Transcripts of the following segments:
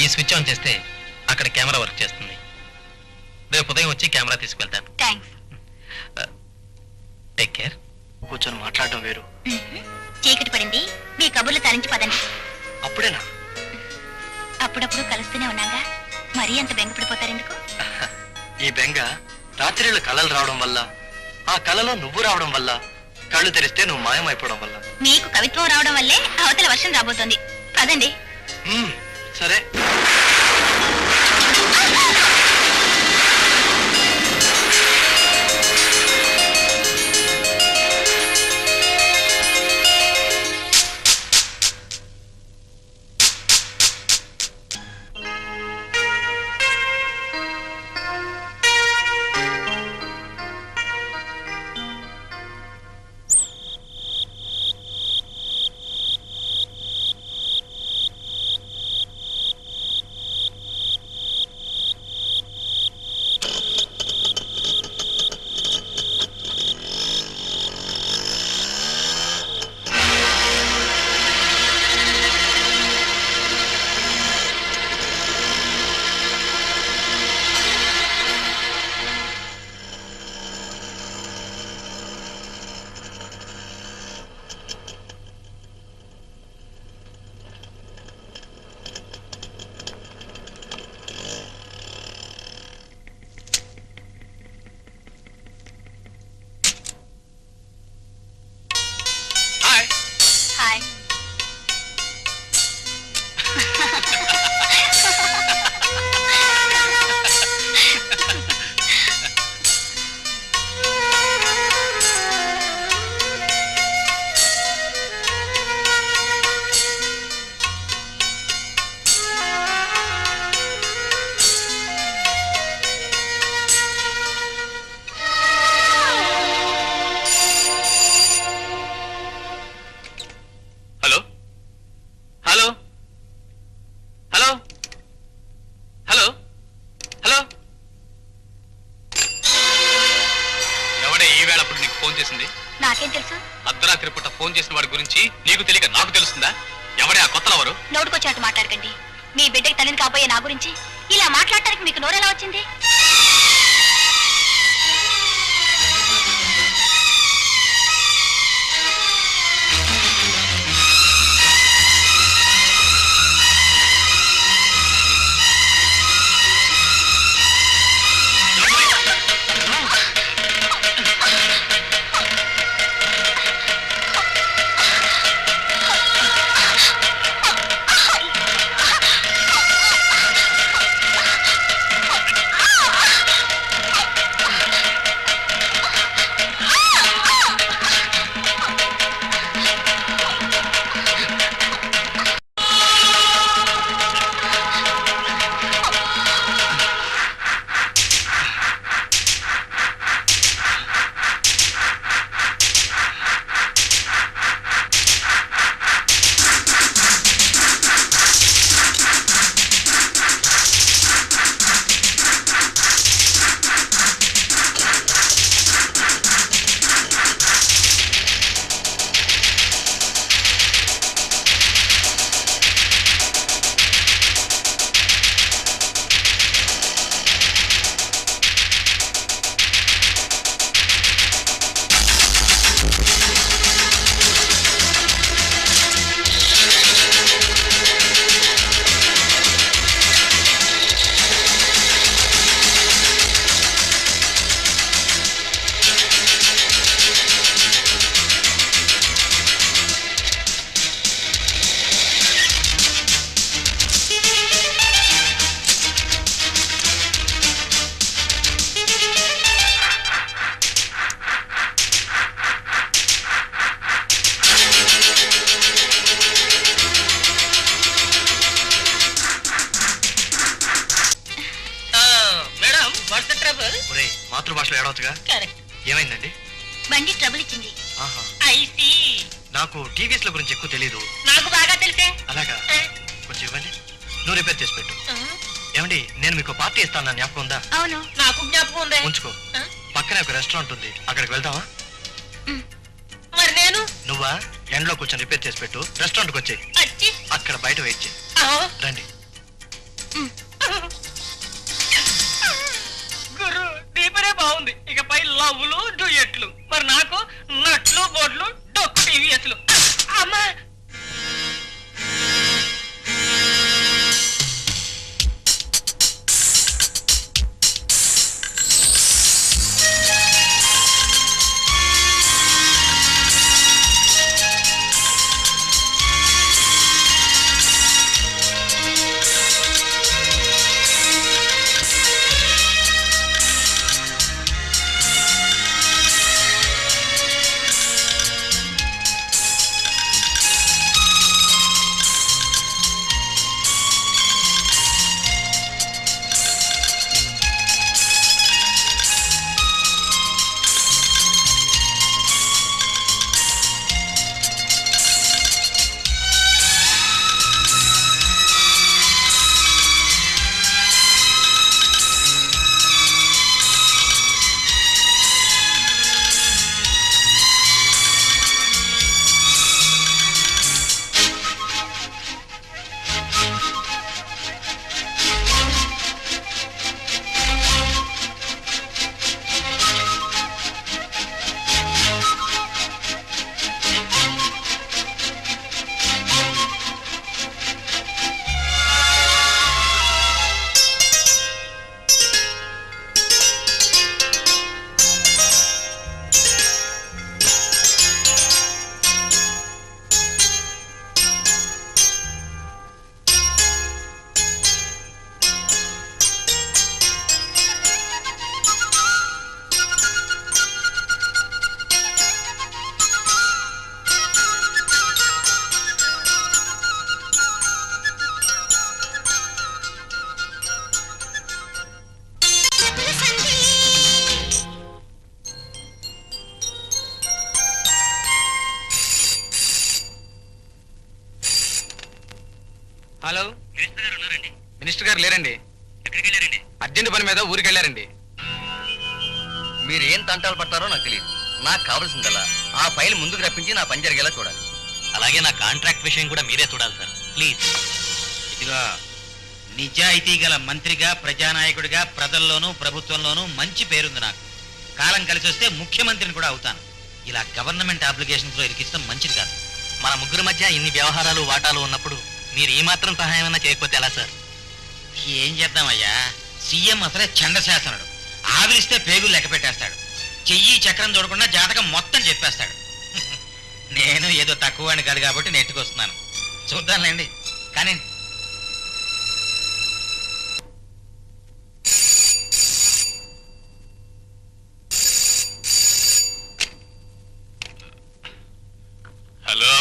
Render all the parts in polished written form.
ఈ switch on చేస్తే అక్కడ కెమెరా వర్క్ చేస్తుంది. రేపు ఉదయం వచ్చి కెమెరా తీసుకెళ్తాను. థ్యాంక్స్. Take care. కూర్చొని మాట్లాడటం వేరు. చీకటి పడింది, మీ కబుర్లు తరించి పదండి. అప్పుడేనా? అప్పుడప్పుడు కలుస్తూనే ఉన్నాగా, మరీ అంత బెంగపడిపోతారు ఎందుకు? ఈ బెంగ రాత్రిళ్ళు కళలు రావడం వల్ల, ఆ కళలో నువ్వు రావడం వల్ల, కళ్ళు తెరిస్తే నువ్వు మాయమైపోవడం వల్ల. మీకు కవిత్వం రావడం వల్లే అవతల వర్షం రాబోతోంది. పదండి. సరే. నాకేం తెలుసు? అర్ధరాత్రి పూట ఫోన్ చేసిన వాడి గురించి నీకు తెలియక నాకు తెలుస్తుందా? ఎవడే ఆ కొత్త లవరు? నోటుకొచ్చినట్టు మాట్లాడకండి. మీ బిడ్డకి తల్లిని కాబోయే నా గురించి ఇలా మాట్లాడటానికి మీకు నోరెలా వచ్చింది? మాతృభాషలో ఏడవచ్చుగా. ఏమైందండి? బండి ట్రబుల్ ఇచ్చింది. నాకు టీవీఎస్ గురించి ఎక్కువ తెలీదు. నాకు బాగా తెలిసే. అలాగా, కొంచెం ఇవ్వండి. నువ్వు రిపేర్ చేసి పెట్టు. ఏమండి, నేను మీకు పార్టీ ఇస్తాను, జ్ఞాపకం ఉందా? అవును, నాకు జ్ఞాపకం ఉంది. ఉంచుకో. పక్కనే ఒక రెస్టారెంట్ ఉంది, అక్కడికి వెళ్దామా? మరి నేను? నువ్వా ఎండ్లో కూర్చొని రిపేర్ చేసి పెట్టు. రెస్టారెంట్కి వచ్చేయి, అక్కడ బయట వెయిట్ చేయి. రండి. ఉంది. ఇకపై లవ్లు డ్యూయెట్లు. మరి నాకు నట్లు బోట్లు డొక్కు టీవీఎస్లు. అమ్మా హలో, మినిస్టర్ గారు లేరండి. ఎక్కడికి వెళ్ళారండి? అర్జెంట్ పని మీద ఊరికి వెళ్ళారండి. మీరు ఏం తంటాలు పడతారో నాకు తెలియదు. నాకు కావాల్సిందల్లా ఆ ఫైల్ ముందుకు రప్పించి నా పని జరిగేలా చూడాలి. అలాగే నా కాంట్రాక్ట్ విషయం కూడా మీరే చూడాలి సార్, ప్లీజ్. ఇదిగా నిజాయితీ గల మంత్రిగా, ప్రజానాయకుడిగా ప్రజల్లోనూ ప్రభుత్వంలోనూ మంచి పేరుంది నాకు. కాలం కలిసి వస్తే ముఖ్యమంత్రిని కూడా అవుతాను. ఇలా గవర్నమెంట్ అప్లికేషన్స్ లో ఇరికిస్తాం మంచిది కాదు. మన ముగ్గురు మధ్య ఇన్ని వ్యవహారాలు వాటాలు ఉన్నప్పుడు మీరు ఈ మాత్రం సహాయం అన్నా చేయకపోతే ఎలా సార్? ఏం చేద్దామయ్యా, సీఎం అసలే చండశాసనుడు. ఆవిరిస్తే పేగులు లెక్క పెట్టేస్తాడు. చెయ్యి చక్రం చూడకుండా జాతకం మొత్తం చెప్పేస్తాడు. నేను ఏదో తక్కువ అని కాదు కాబట్టి నెట్టుకొస్తున్నాను. చూద్దాంలేండి. కానీ హలో,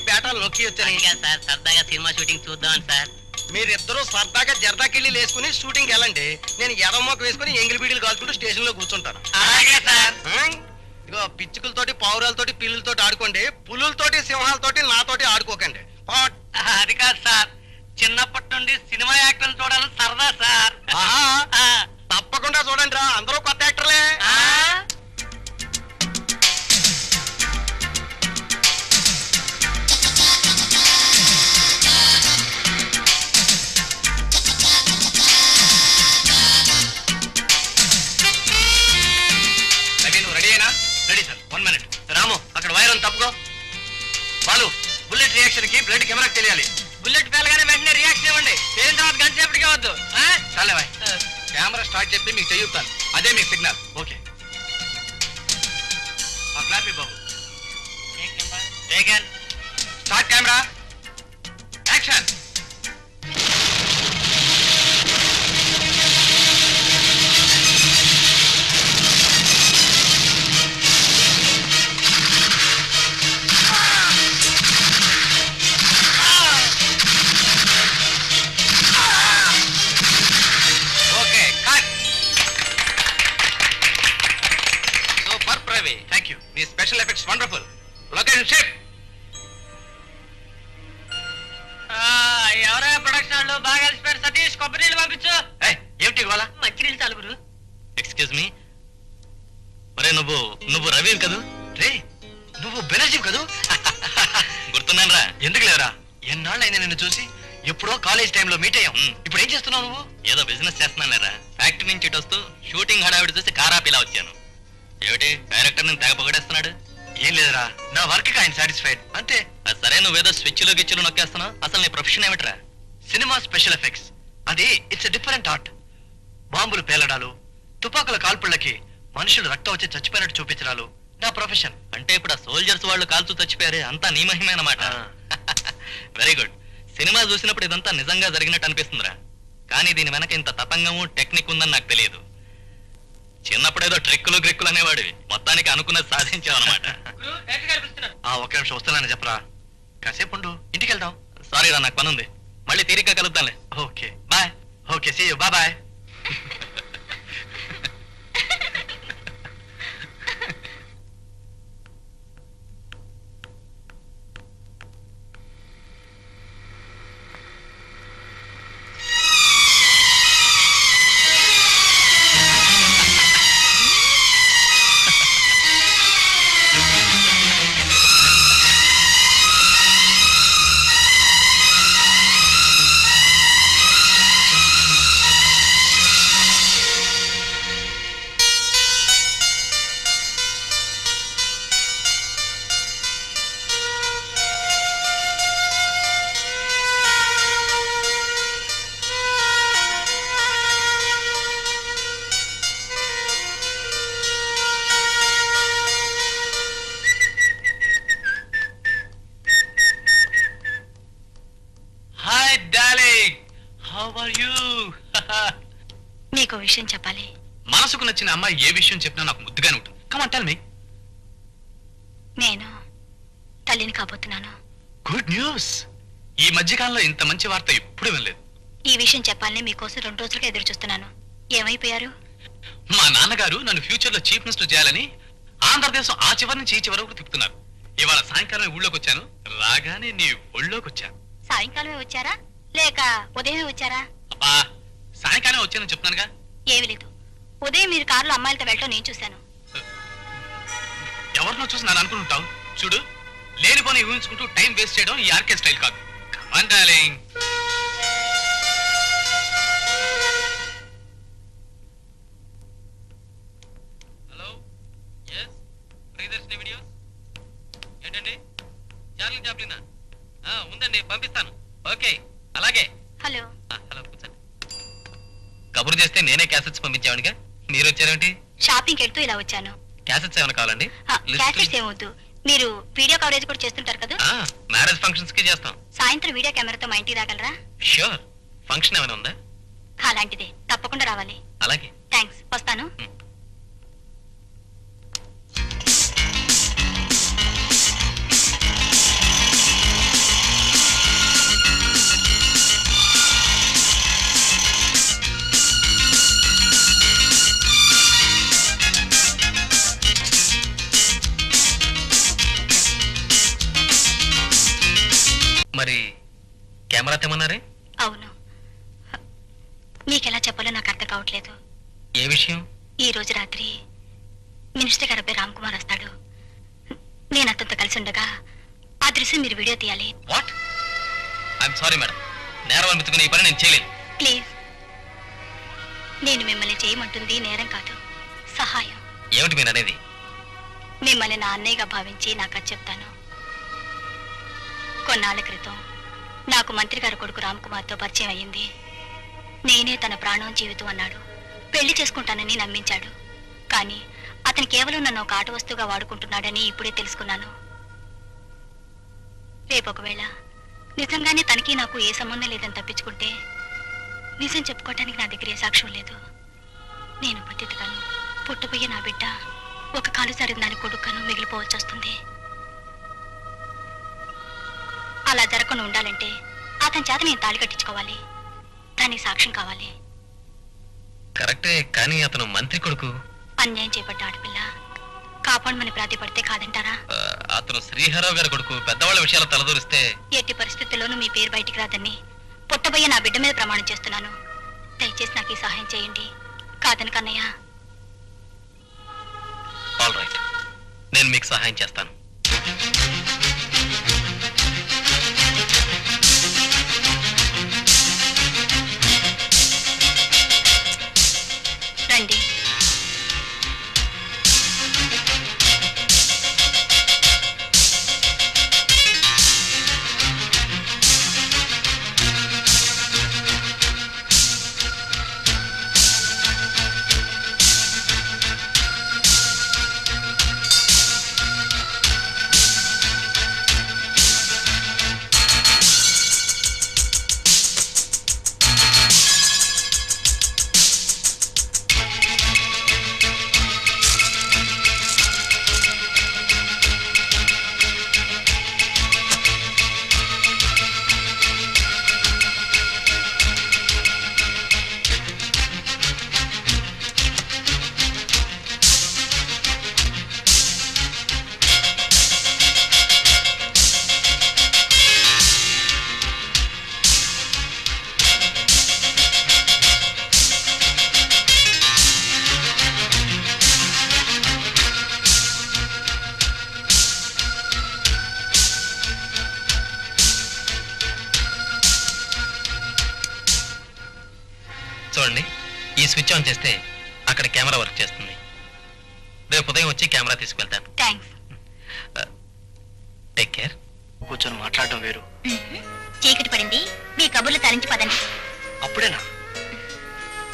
బేటాలు నొక్కి వచ్చాను సార్, సరదాగా సినిమా షూటింగ్ చూద్దాం సార్. మీరిద్దరూ సరదాగా జరదాకెళ్ళి వేసుకుని షూటింగ్ వెళ్ళండి. నేను ఎర్రమోక వేసుకుని ఎంగిలి బీడీలు కాల్చుకుంటూ స్టేషన్ లో కూర్చుంటాను. అలాగే సార్. ఇగో పిచ్చుకలతోటి, పావురాలతోటి, పిల్లులతోటి ఆడుకోండి. పులులతోటి, సింహాలతోటి నాతోటి ఆడుకోకండి. అది కాదు సార్, చిన్నప్పటి నుండి సినిమా యాక్టర్లు చూడాలని సరదా సార్. ఆహా, తప్పకుండా చూడండి రా, అందరూ కొత్త యాక్టర్లే. Ready sir, 1 minute. రాము, అక్కడ వైర్ ఉంది, తప్పుకో. బాలు, బుల్లెట్ రియాక్షన్ కి బ్లడ్ కెమెరాకి తెలియాలి. బుల్లెట్ పేలగానే వెంటనే రియాక్షన్ ఇవ్వండి. పేలిన తర్వాత గంట సేపటికే వద్దు. చాలే బాయ్, కెమెరా స్టార్ట్ చేసి మీకు చెయ్యుతాను. అదే మీకు సిగ్నల్. ఓకే, ఆ క్లాప్ బాబు. Start camera, action. మీ special effects wonderful. Location ship. ఎవరో ప్రొడక్షన్ వాళ్ళు బాగా కలిసిపోయారు. సతీష్, కొబ్బరి నీళ్ళు పంపించు. ఏమిటి ఇవాళ? మంచినీళ్ళు చాలుగురు. ఎక్స్క్యూజ్ మీ, మరే నువ్వు రవి కదూ? రే, నువ్వు బెనర్జీ కదూ? గుర్తున్నాను రా. ఎందుకు లేరా, ఎన్నాళ్ళైనా నిన్ను చూసి. ఎప్పుడో కాలేజ్ టైంలో మీట్ అయ్యాం. ఇప్పుడు ఏం చేస్తున్నావు నువ్వు? ఏదో బిజినెస్ చేస్తున్నాను లేరా. ఫ్యాక్టరీ నుంచి ఇటు వస్తూ షూటింగ్ హడావిడి చూసి కారాపిలా వచ్చాను. ఏమిటి డైరెక్టర్ నేను తెగ పొగడేస్తున్నాడు? ఏం లేదురా, నా వర్క్ కి ఆయన సాటిస్ఫైడ్ అంతే. అది సరే, నువ్వేదో స్విచ్లు గిచ్చులు నొక్కేస్తున్నావు. అసలు నీ ప్రొఫెషన్ ఏమిట్రా? Cinema special effects. అది ఇట్స్ డిఫరెంట్ ఆర్ట్. బాంబులు పేలడాలు, తుపాకుల కాల్పుళ్ళకి మనుషులు రక్తం వచ్చి చచ్చిపోయినట్టు చూపించడాలు నా ప్రొఫెషన్. అంటే ఇప్పుడు ఆ సోల్జర్స్ వాళ్ళు కాల్చూ చచ్చిపోయారే, అంతా నీ మహిమేనమాట. Very good. సినిమా చూసినప్పుడు ఇదంతా నిజంగా జరిగినట్టు అనిపిస్తుందిరా. కానీ దీని వెనక ఇంత తతంగము టెక్నిక్ ఉందని నాకు తెలియదు. చిన్నప్పుడు ఏదో ట్రిక్కులు గ్రిక్కులు అనేవాడివి, మొత్తానికి అనుకున్నది సాధించావు అనమాట. ఒక్క నిమిషం వస్తున్నాను చెప్పరా. కాసేపు ఉండు, ఇంటికి వెళ్దాం. సారీ రా, నాకు పని ఉంది. మళ్ళీ తీరిగ్గా కలుద్దాంలే. Okay bye. Okay see you. Bye bye. నీకు విషయం చెప్పాలి. మనసుకు నచ్చిన అమ్మాయి ఏ విషయం చెప్పినా నాకు ముద్దుగానే ఉంటుంది. Come on tell me. నేను తల్లిని కాబోతున్నాను. Good news. ఈ మధ్యకాలంలో ఇంత మంచి వార్త ఎప్పుడు వినలేదు. ఈ విషయం చెప్పాలని మీకోసం 2 రోజులుగా ఎదురు చూస్తున్నాను. ఏమైపోయారు? మా నాన్నగారు నన్ను ఫ్యూచర్ లో చీఫ్ మినిస్టర్ చేయాలని ఆంధ్రదేశం ఆ చివరి నుంచి ఈ చివరి వరకు తిప్పుతున్నారు. ఇవాళ సాయంకాలం ఊళ్ళోకి వచ్చాను. రాగానే నీ ఒళ్ళోకి వచ్చాను. సాయంకాలమే వచ్చారా లేక ఉదయమే వచ్చారా? అబ్బా, సాయంకాలం వచ్చానని చెప్తున్నానుగా. ఏమీ లేదు. ఉదయం మీరు కారులో అమ్మాయిలతో వెళ్ళటం నేను చూశాను. ఎవరినో చూసి నన్ను అనుకుంటుంటావు. చూడు, లేనిపోని ఊహించుకుంటూ టైం వేస్ట్ చేయడం ఈ ఆర్కే స్టైల్ కాదు. Come on darling. Hello, yes, Priyadarshini videos. ఏంటండి, చార్లీ చాప్లినా? ఉందండి, పంపిస్తాను. ఓకే, అలాగే. హలో. హలో, కూర్చోండి. కబురు చేస్తే నేనే క్యాసెట్స్ పంపించావనిగా. మీరు వచ్చారేంటి? షాపింగ్ వెళ్తూ ఇలా వచ్చాను. క్యాసెట్స్ ఏమైనా కావాలండి? క్యాసెట్స్ ఏమొద్దు. మీరు వీడియో కవరేజ్ కూడా చేస్తుంటారు కదా? మ్యారేజ్ ఫంక్షన్స్ కి చేస్తాం. సాయంత్రం వీడియో కెమెరాతో మా ఇంటికి రాగలరా? ష్యూర్. ఫంక్షన్ ఏమైనా ఉందా? అలాంటిదే, తప్పకుండా రావాలి. అలాగే. థ్యాంక్స్, వస్తాను. మరి కెమెరా తెమ్మన్నారే? అవును. మీకెలా చెప్పాలో నాకు అర్థం కావట్లేదు. ఏ విషయం? ఈ రోజు రాత్రి మినిస్టర్ గారు అబ్బాయి రామ్ కుమార్ వస్తాడు. నేను అతనితో కలిసి ఉండగా ఆ దృశ్యం మీరు వీడియో తీయాలి. వాట్? ఐఎమ్ సారీ మేడం, నేరం అనిపించుకుని ఈ పని నేను చేయలేను. ప్లీజ్. నేను మిమ్మల్ని చేయమంటుంది నేరం కాదు, సహాయం. ఏమిటి మీరు అనేది? మిమ్మల్ని నా అన్నయ్యగా భావించి నాకు అది చెప్తాను. కొన్నాళ్ళ క్రితం నాకు మంత్రి గారి కొడుకు రామ్ కుమార్తో పరిచయం అయ్యింది. నేనే తన ప్రాణం జీవితం అన్నాడు. పెళ్లి చేసుకుంటానని నమ్మించాడు. కానీ అతను కేవలం నన్ను ఒక ఆట వస్తువుగా వాడుకుంటున్నాడని ఇప్పుడే తెలుసుకున్నాను. రేపు ఒకవేళ నిజంగానే తనకి నాకు ఏ సంబంధం లేదని తప్పించుకుంటే నిజం చెప్పుకోవటానికి నా దగ్గర ఏ సాక్ష్యం లేదు. నేను పతితగాను, పుట్టబోయే నా బిడ్డ ఒక కాలు సరిది దాని కొడుకును మిగిలిపోవచ్చు వస్తుంది. అలా జరగకుండా ఉండాలంటే అతని చేత నేను తాళి కట్టించుకోవాలి. దానికి సాక్ష్యం కావాలి. కరెక్టే, కానీ అతను మంత్రి కొడుకు. అన్యాయం చేపట్ట ఆడపిల్ల కాపాడమని ప్రాతిపడితే కాదంటారా? అతను శ్రీహరావు గారి కొడుకు. పెద్దవాళ్ళ విషయాలు తలదూరిస్తే ఎట్టి పరిస్థితుల్లోనూ మీ పేరు బయటికి రాదని పుట్టబోయే నా బిడ్డ మీద ప్రమాణం చేస్తున్నాను. దయచేసి నాకు ఈ సహాయం చేయండి. కాదని కన్నయ్య. ఆల్ రైట్, నేను మీకు సహాయం చేస్తాను. స్విచ్ ఆన్ చేస్తే అక్కడ కెమెరా వర్క్ చేస్తుంది. రేపు ఉదయం వచ్చి కెమెరా తీసుకెళ్తాను. థ్యాంక్స్. Take care. కూర్చొని మాట్లాడటం వేరు. చీకటి పడింది, మీ కబుర్లు తరించి పదండి. అప్పుడేనా?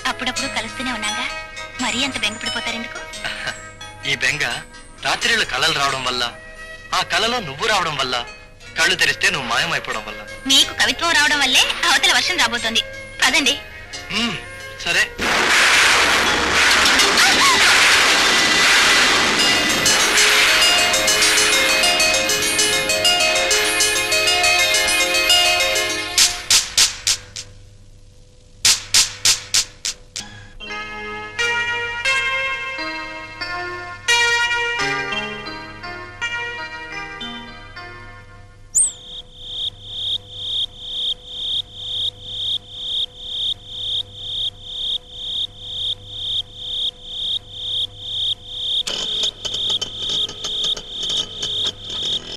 అప్పుడప్పుడు కలుస్తూనే ఉన్నాగా, మరీ అంత బెంగపడిపోతారు ఎందుకు? ఈ బెంగ రాత్రిళ్ళు కళలు రావడం వల్ల, ఆ కళలో నువ్వు రావడం వల్ల, కళ్ళు తెరిస్తే నువ్వు మాయమైపోవడం వల్ల. మీకు కవిత్వం రావడం వల్లే అవతల వర్షం రాబోతోంది. పదండి. సరే.